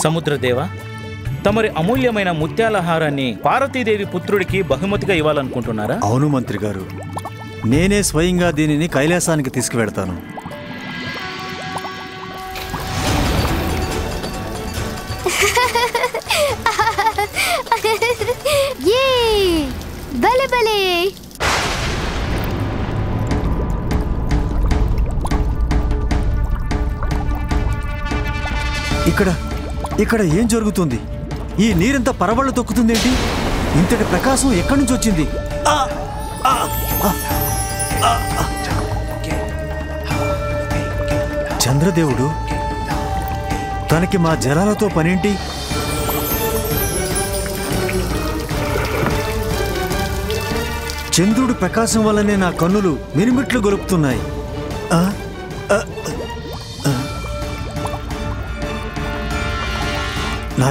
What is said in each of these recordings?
సముద్రదేవ, తమరి అమూల్యమైన ముత్యాలహారాన్ని పార్వతీదేవి పుత్రుడికి బహుమతిగా ఇవ్వాలనుకుంటున్నారా? అవును మంత్రి గారు, నేనే స్వయంగా దీనిని కైలాసానికి తీసుకువెడతాను. భలే భలే. ఇక్కడ ఏం జరుగుతుంది? ఈ నీరంతా పరవళ్ళు తొక్కుతుందేంటి? ఇంతటి ప్రకాశం ఎక్కడి నుంచి వచ్చింది? చంద్రదేవుడు, తనకి మా జలాలతో పనేంటి? చంద్రుడి ప్రకాశం వల్లనే నా కన్నులు మిరుమిట్లు గొలుపుతున్నాయి. నా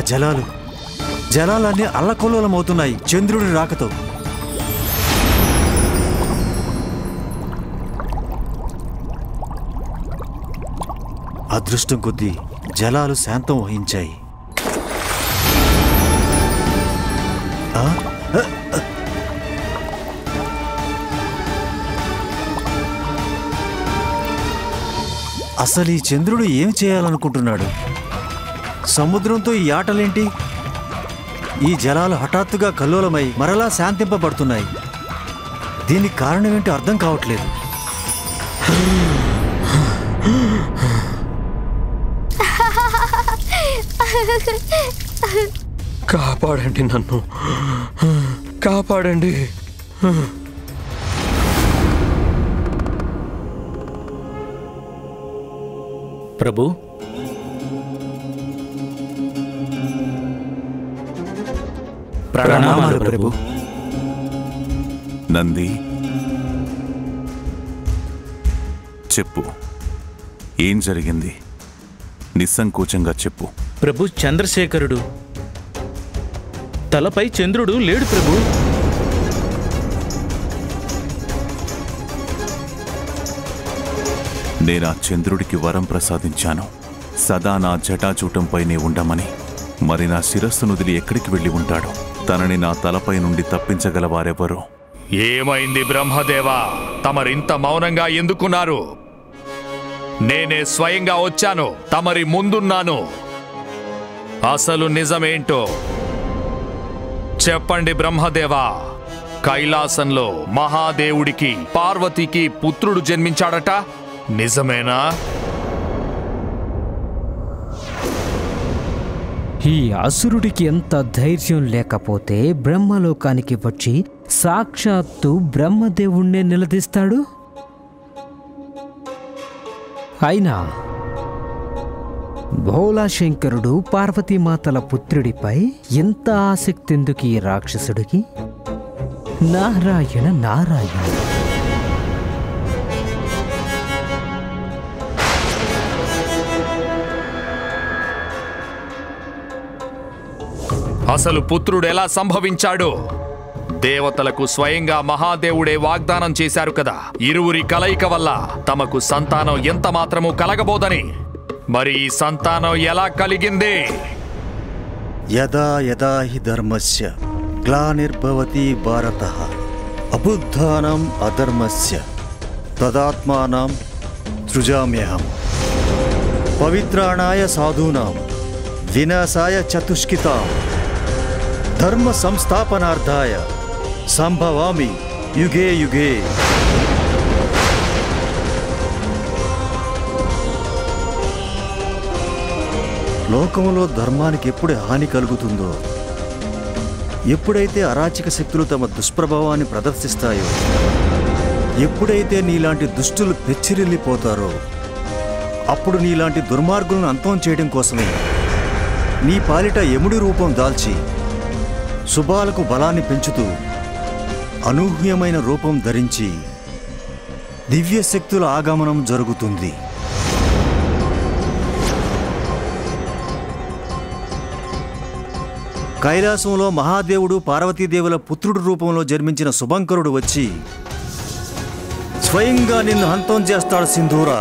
జలాలన్నీ అల్లకొల్లమవుతున్నాయి చంద్రుడి రాకతో. అదృష్టం కొద్దీ జలాలు శాంతం వహించాయి. అసలు ఈ చంద్రుడు ఏం చేయాలనుకుంటున్నాడు? సముద్రంతో ఈ ఆటలేంటి? ఈ జలాలు హఠాత్తుగా కల్లోలమై మరలా శాంతింపబడుతున్నాయి. దీనికి కారణమేంటో అర్థం కావట్లేదు. కాపాడండి, నన్ను కాపాడండి. ప్రభు, ప్రణామాలు ప్రభు. నంది, చెప్పు, ఏం జరిగింది? నిస్సంకోచంగా చెప్పు. ప్రభు, చంద్రశేఖరుడు తలపై చంద్రుడు లేడు ప్రభు. నేనా చంద్రుడికి వరం ప్రసాదించాను, సదా నా జటాచూటంపైనే ఉండమని. మరి నా శిరస్సును వదిలి ఎక్కడికి వెళ్ళి ఉంటాడు? తనని నా తలపై నుండి తప్పించగలవారెవరు? ఏమైంది బ్రహ్మదేవా? తమరింత మౌనంగా ఎందుకున్నారు? నేనే స్వయంగా వచ్చాను, తమరి ముందున్నాను. అసలు నిజమేంటో చెప్పండి బ్రహ్మదేవా. కైలాసంలో మహాదేవుడికి పార్వతికి పుత్రుడు జన్మించాడట, నిజమేనా? ఈ అసురుడికి ఎంత ధైర్యం లేకపోతే బ్రహ్మలోకానికి వచ్చి సాక్షాత్తు బ్రహ్మదేవుణ్ణే నిలదీస్తాడు? అయినా భోలాశంకరుడు పార్వతీమాతల పుత్రుడిపై ఎంత ఆసక్తి ఎందుకు ఈ రాక్షసుడికి? నారాయణ నారాయణ. అసలు పుత్రుడు ఎలా సంభవించాడు? దేవతలకు స్వయంగా మహాదేవుడే వాగ్దానం చేశారు కదా, ఇరువురి కలయిక వల్ల తమకు సంతానం ఎంత మాత్రము కలగబోదని. మరి ఈ సంతానం ఎలా కలిగింది? యదా యదా హి ధర్మస్య గ్లానిర్భవతి భారతః అబుద్ధానాం అధర్మస్య తదాత్మానాం సృజామ్యహం పవిత్రాణాయ సాధూనాం వినాశాయ చతుష్కితాం ధర్మ సంస్థాపనార్థాయ సంభవామి యుగే యుగే. లోకంలో ధర్మానికి ఎప్పుడు హాని కలుగుతుందో, ఎప్పుడైతే అరాచక శక్తులు తమ దుష్ప్రభావాన్ని ప్రదర్శిస్తాయో, ఎప్పుడైతే నీలాంటి దుష్టులు పెచ్చిరిల్లిపోతారో, అప్పుడు నీలాంటి దుర్మార్గులను అంతం చేయడం కోసమే నీ పాలిట యముడి రూపం దాల్చి శుభాలకు బలాన్ని పెంచుతూ అనూహ్యమైన రూపం ధరించి దివ్యశక్తుల ఆగమనం జరుగుతుంది. కైలాసంలో మహాదేవుడు పార్వతీదేవుల పుత్రుడు రూపంలో జన్మించిన శుభంకరుడు వచ్చి స్వయంగా నిన్ను హంతం చేస్తాడు సింధూరా.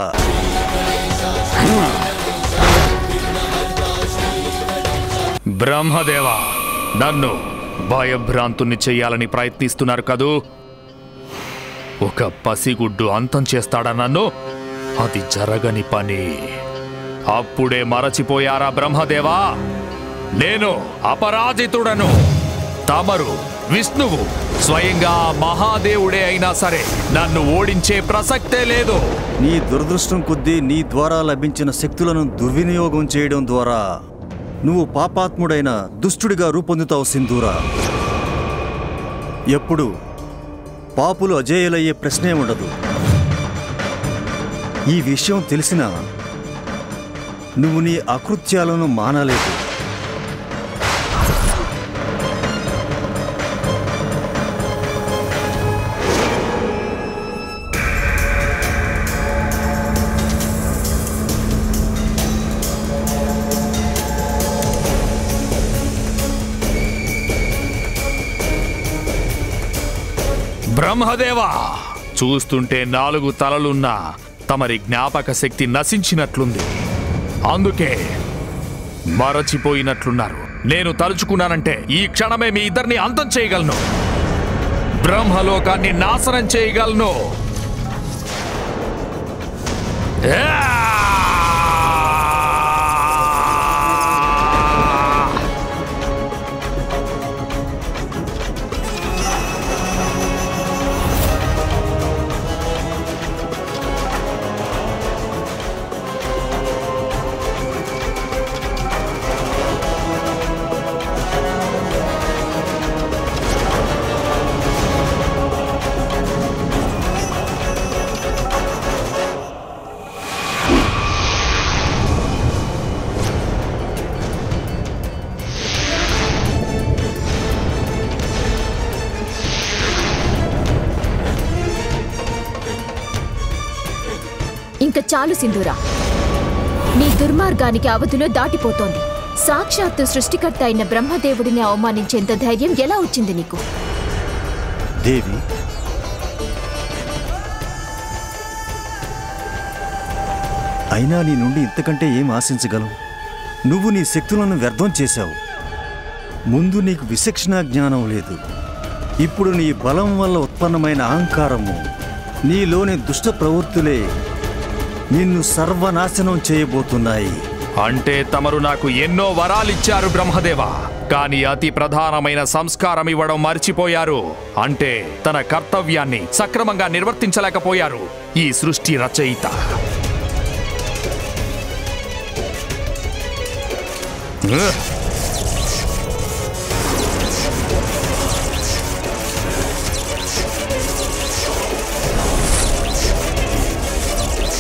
బ్రహ్మదేవా, నన్ను భయభ్రాంతుణ్ణి చెయ్యాలని ప్రయత్నిస్తున్నారు కదూ? ఒక పసిగుడ్డు అంతం చేస్తాడా నన్ను? అది జరగని పని. అప్పుడే మరచిపోయారా బ్రహ్మదేవా? నేను అపరాజితుడను. తమరు విష్ణువు, స్వయంగా మహాదేవుడే అయినా సరే నన్ను ఓడించే ప్రసక్తే లేదు. నీ దురదృష్టం కొద్దీ నీ ద్వారా లభించిన శక్తులను దుర్వినియోగం చేయడం ద్వారా నువ్వు పాపాత్ముడైన దుష్టుడిగా రూపొందుతావు సింధూరా. ఎప్పుడు పాపులు అజేయులయ్యే ప్రశ్నే ఉండదు. ఈ విషయం తెలిసినా నువ్వు నీ అకృత్యాలను మానలేదు. బ్రహ్మదేవా, చూస్తుంటే 4 తలలున్న తమరి జ్ఞాపక శక్తి నశించినట్లుంది. అందుకే మరచిపోయినట్లున్నారు. నేను తలుచుకున్నానంటే ఈ క్షణమే మీ ఇద్దరిని అంతం చేయగలను. బ్రహ్మలోకాన్ని నాశనం చేయగలను. ఇంక చాలు సింధూరా. నీ దుర్మార్గానికి అవధులు దాటిపోతోంది. సాక్షాత్తు సృష్టికర్త అయిన బ్రహ్మదేవుడిని అవమానించేంత ధైర్యం ఎలా వచ్చింది నీకు? దేవి, అయినా నీ నుండి ఇంతకంటే ఏం ఆశించగలవు? నువ్వు నీ శక్తులను వ్యర్థం చేశావు. ముందు నీకు విచక్షణా జ్ఞానం లేదు. ఇప్పుడు నీ బలం వల్ల ఉత్పన్నమైన అహంకారము, నీలోని దుష్ట ప్రవృత్తులే నిన్ను సర్వనాశనం చేయబోతున్నాయి. అంటే తమరు నాకు ఎన్నో వరాలిచ్చారు బ్రహ్మదేవా, కానీ అతి ప్రధానమైన సంస్కారం ఇవ్వడం మర్చిపోయారు. అంటే తన కర్తవ్యాన్ని సక్రమంగా నిర్వర్తించలేకపోయారు ఈ సృష్టి రచయిత.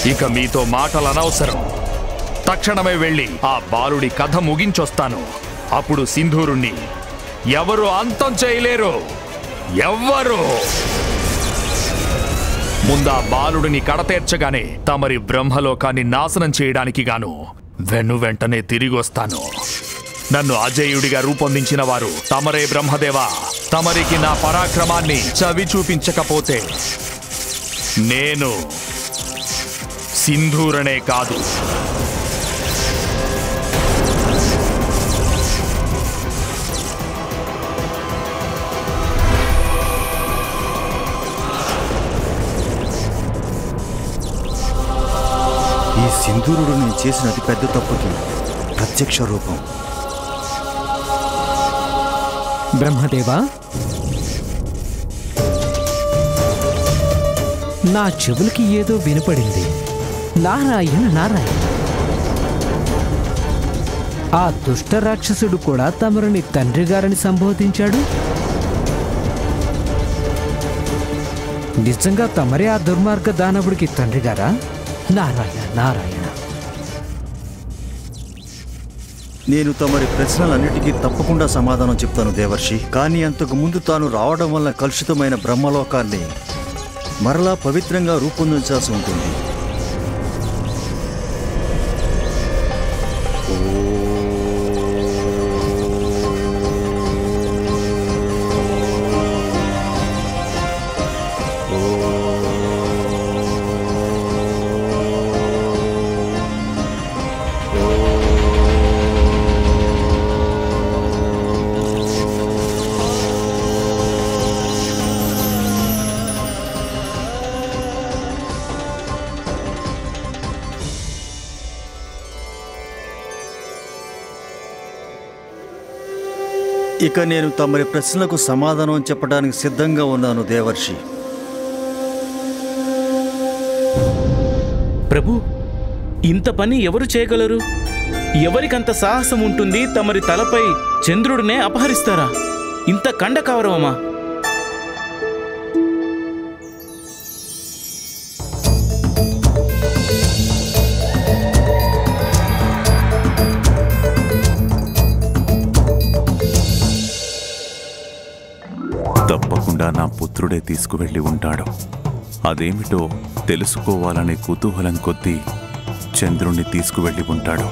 ఇక మీతో మాటలు అనవసరం. తక్షణమే వెళ్ళి ఆ బాలుడి కథ ముగించొస్తాను. అప్పుడు సింధూరుణ్ణి ఎవరు అంతం చేయలేరు. ఎవ్వరు. ముందా బాలుడిని కడతేర్చగానే తమరి బ్రహ్మలోకాన్ని నాశనం చేయడానికి గాను వెంటనే తిరిగొస్తాను. నన్ను అజేయుడిగా రూపొందించిన వారు తమరే బ్రహ్మదేవా. తమరికి నా పరాక్రమాన్ని చవి చూపించకపోతే నేను సింధూరనే కాదు. ఈ సింధూరుడు నేను చేసిన అతి పెద్ద తప్పుకి ప్రత్యక్ష రూపం. బ్రహ్మదేవా, నా చెవులకి ఏదో వినపడింది. నారాయణ నారాయణ. ఆ దుష్ట రాక్షసుడు కూడా తమరిని తండ్రి గారని సంబోధించాడు. నిజంగా తమరే ఆ దుర్మార్గ దానవుడికి తండ్రి గారా? నారాయణ నారాయణ. నేను తమరి ప్రశ్నలన్నిటికీ తప్పకుండా సమాధానం చెప్తాను దేవర్షి. కానీ అంతకు ముందు తాను రావడం వల్ల కలుషితమైన బ్రహ్మలోకాన్ని మరలా పవిత్రంగా రూపొందించాల్సి ఉంటుంది. ఇక నేను తమరి ప్రశ్నలకు సమాధానం చెప్పడానికి సిద్ధంగా ఉన్నాను దేవర్షి. ప్రభు, ఇంత పని ఎవరు చేయగలరు? ఎవరికంత సాహసం ఉంటుంది? తమరి తలపై చంద్రుడినే అపహరిస్తారా? ఇంత కండకవరమా? తప్పకుండా నా పుత్రుడే తీసుకువెళ్ళి ఉంటాడు. అదేమిటో తెలుసుకోవాలనే కుతూహలం కొద్దీ చంద్రుణ్ణి తీసుకువెళ్ళి ఉంటాడు.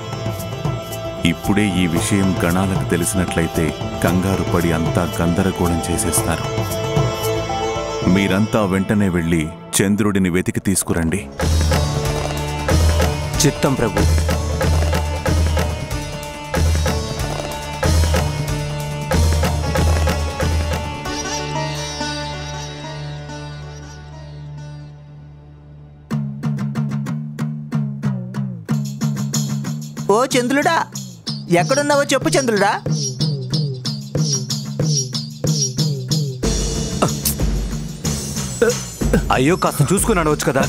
ఇప్పుడే ఈ విషయం గణాలకు తెలిసినట్లయితే కంగారు పడి అంతా గందరగోళం చేసేస్తారు. మీరంతా వెంటనే వెళ్ళి చంద్రుడిని వెతికి తీసుకురండి. చిత్తం ప్రభు. ఓ చంద్రుడా, ఎక్కడున్నావో చెప్పు చంద్రుడా. అయ్యో, కాస్త చూసుకుని అడవచ్చు కదా.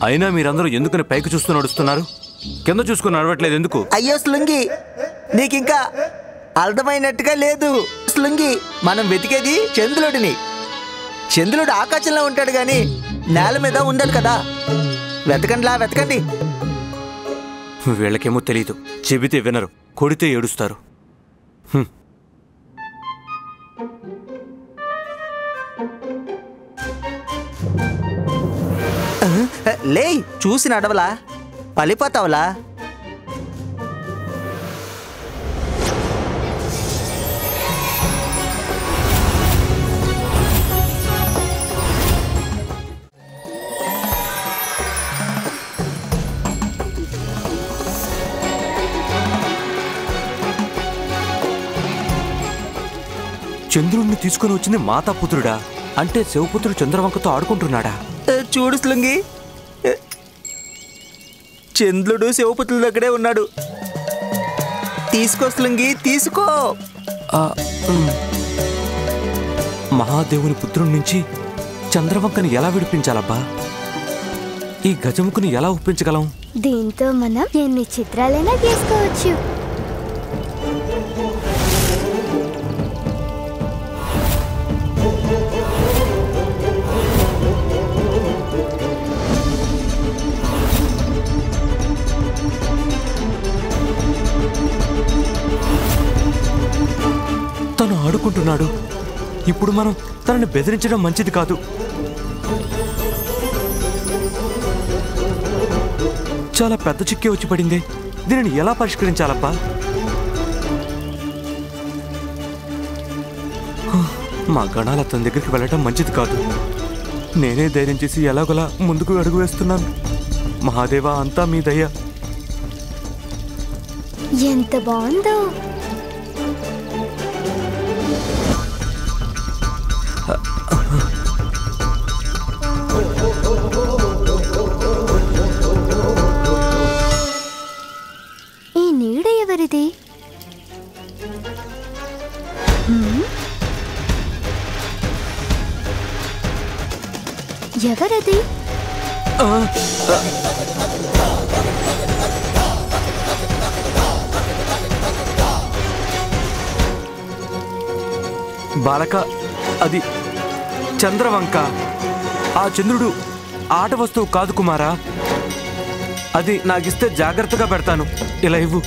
అయినా మీరందరూ ఎందుకని పైకి చూస్తూ నడుస్తున్నారు? కింద చూసుకుని నడవట్లేదు ఎందుకు? అయ్యో శృంగి, నీకింకా అర్థమైనట్టుగా లేదు. శృంగి, మనం వెతికేది చంద్రుడిని. చంద్రుడు ఆకాశంలో ఉంటాడు గాని నేల మీద ఉండడు కదా. వెతకండిలా వెతకండి. వీళ్ళకేమో తెలీదు. చెబితే వినరు, కొడితే ఏడుస్తారు. లే, చూసి నడవలా, పలిపోతావులా. చంద్రుణ్ణి తీసుకుని వచ్చింది మాతాపుత్రుడా? అంటే శివపుత్రుడు చంద్రవంకతో ఆడుకుంటున్నాడా? చూడు శృంగి, చంద్రుడు శివపుత్రుల దగ్గరే ఉన్నాడు. తీసుకో శృంగి, తీసుకో. మహాదేవుని పుత్రుడి నుంచి చంద్రవంకని ఎలా విడిపించాలబ్బా? ఈ గజముఖుని ఎలా ఒప్పించగలం? దీంతో మనం ఎన్ని చిత్రాలైనా గీసుకోవచ్చు. తను ఆడుకుంటున్నాడు. ఇప్పుడు మనం తనని బెదిరించడం మంచిది కాదు. చాలా పెద్ద చిక్కే వచ్చి పడింది. దీనిని ఎలా పరిష్కరించాలబ్బా? మా గణాల తన దగ్గరికి వెళ్ళటం మంచిది కాదు. నేనే ధైర్యం చేసి ఎలాగోలా ముందుకు అడుగు వేస్తున్నాను. మహాదేవా, అంతా మీ దయ. ఎంత బాగుందో. ఈ నీడ ఎవరిది? ఎవరది? బాలక, అది చంద్రవంక. ఆ చంద్రుడు ఆట వస్తువు కాదు కుమారా. అది నాకిస్తే జాగ్రత్తగా పెడతాను. ఇలా ఇవ్వు.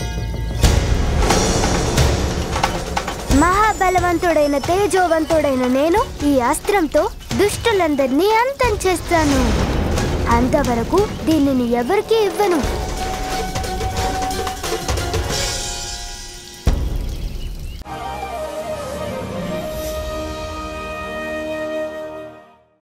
మహాబలవంతుడైన తేజోవంతుడైన నేను ఈ అస్త్రంతో దుష్టులందరినీ అంతం చేస్తాను. అంతవరకు దీనిని ఎవరికీ ఇవ్వను.